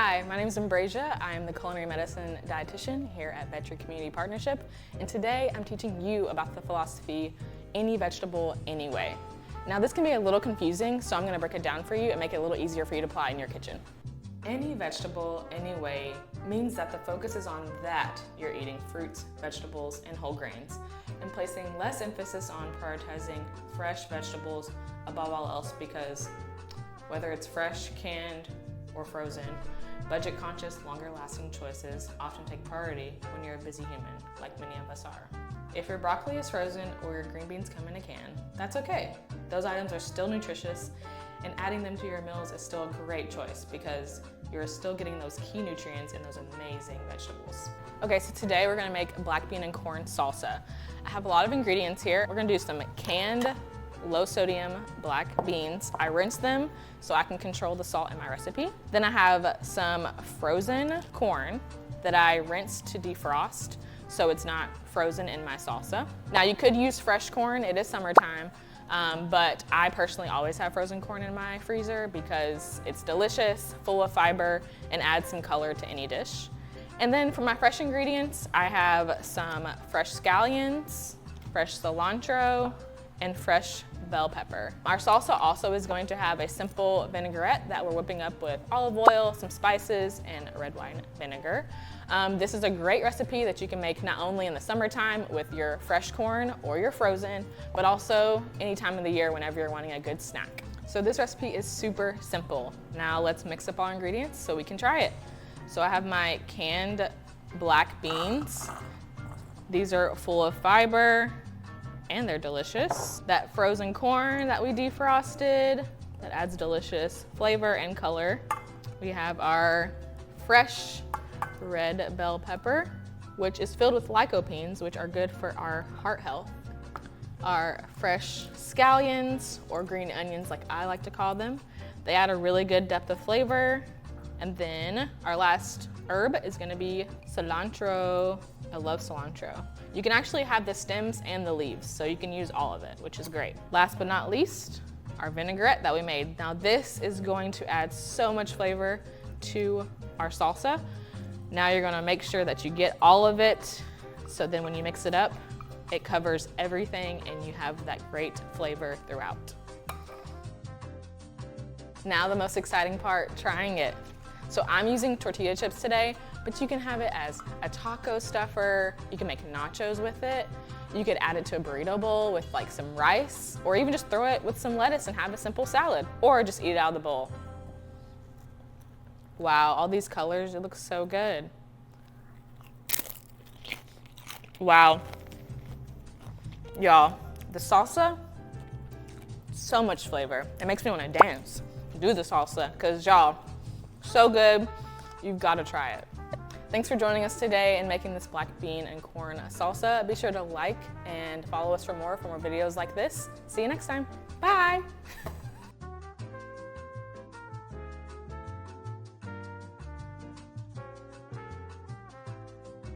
Hi, my name is Ambrasia. I am the culinary medicine dietitian here at Vetri Community Partnership, and today I'm teaching you about the philosophy, any vegetable, any way. Now this can be a little confusing, so I'm going to break it down for you and make it a little easier for you to apply in your kitchen. Any vegetable, any way means that the focus is on that you're eating fruits, vegetables, and whole grains, and placing less emphasis on prioritizing fresh vegetables above all else because whether it's fresh, canned, or frozen, budget-conscious, longer-lasting choices often take priority when you're a busy human, like many of us are. If your broccoli is frozen or your green beans come in a can, that's okay. Those items are still nutritious, and adding them to your meals is still a great choice because you're still getting those key nutrients in those amazing vegetables. Okay, so today we're gonna make black bean and corn salsa. I have a lot of ingredients here. We're gonna do some canned low sodium black beans. I rinse them so I can control the salt in my recipe. Then I have some frozen corn that I rinse to defrost so it's not frozen in my salsa. Now you could use fresh corn, it is summertime, but I personally always have frozen corn in my freezer because it's delicious, full of fiber, and adds some color to any dish. And then for my fresh ingredients, I have some fresh scallions, fresh cilantro, and fresh bell pepper. Our salsa also is going to have a simple vinaigrette that we're whipping up with olive oil, some spices, and red wine vinegar. This is a great recipe that you can make not only in the summertime with your fresh corn or your frozen, but also any time of the year whenever you're wanting a good snack. So this recipe is super simple. Now let's mix up our ingredients so we can try it. So I have my canned black beans. These are full of fiber, and they're delicious. That frozen corn that we defrosted, that adds delicious flavor and color. We have our fresh red bell pepper, which is filled with lycopenes, which are good for our heart health. Our fresh scallions, or green onions like I like to call them. They add a really good depth of flavor. And then our last herb is gonna be cilantro. I love cilantro. You can actually have the stems and the leaves, so you can use all of it, which is great. Last but not least, our vinaigrette that we made. Now this is going to add so much flavor to our salsa. Now you're gonna make sure that you get all of it, so then when you mix it up, it covers everything and you have that great flavor throughout. Now the most exciting part, trying it. So I'm using tortilla chips today, but you can have it as a taco stuffer. You can make nachos with it. You could add it to a burrito bowl with like some rice, or even just throw it with some lettuce and have a simple salad, or just eat it out of the bowl. Wow, all these colors, it looks so good. Wow. Y'all, the salsa, so much flavor. It makes me want to dance, do the salsa, because y'all, so good, you've got to try it. Thanks for joining us today and making this black bean and corn salsa. Be sure to like and follow us for more videos like this. See you next time. Bye.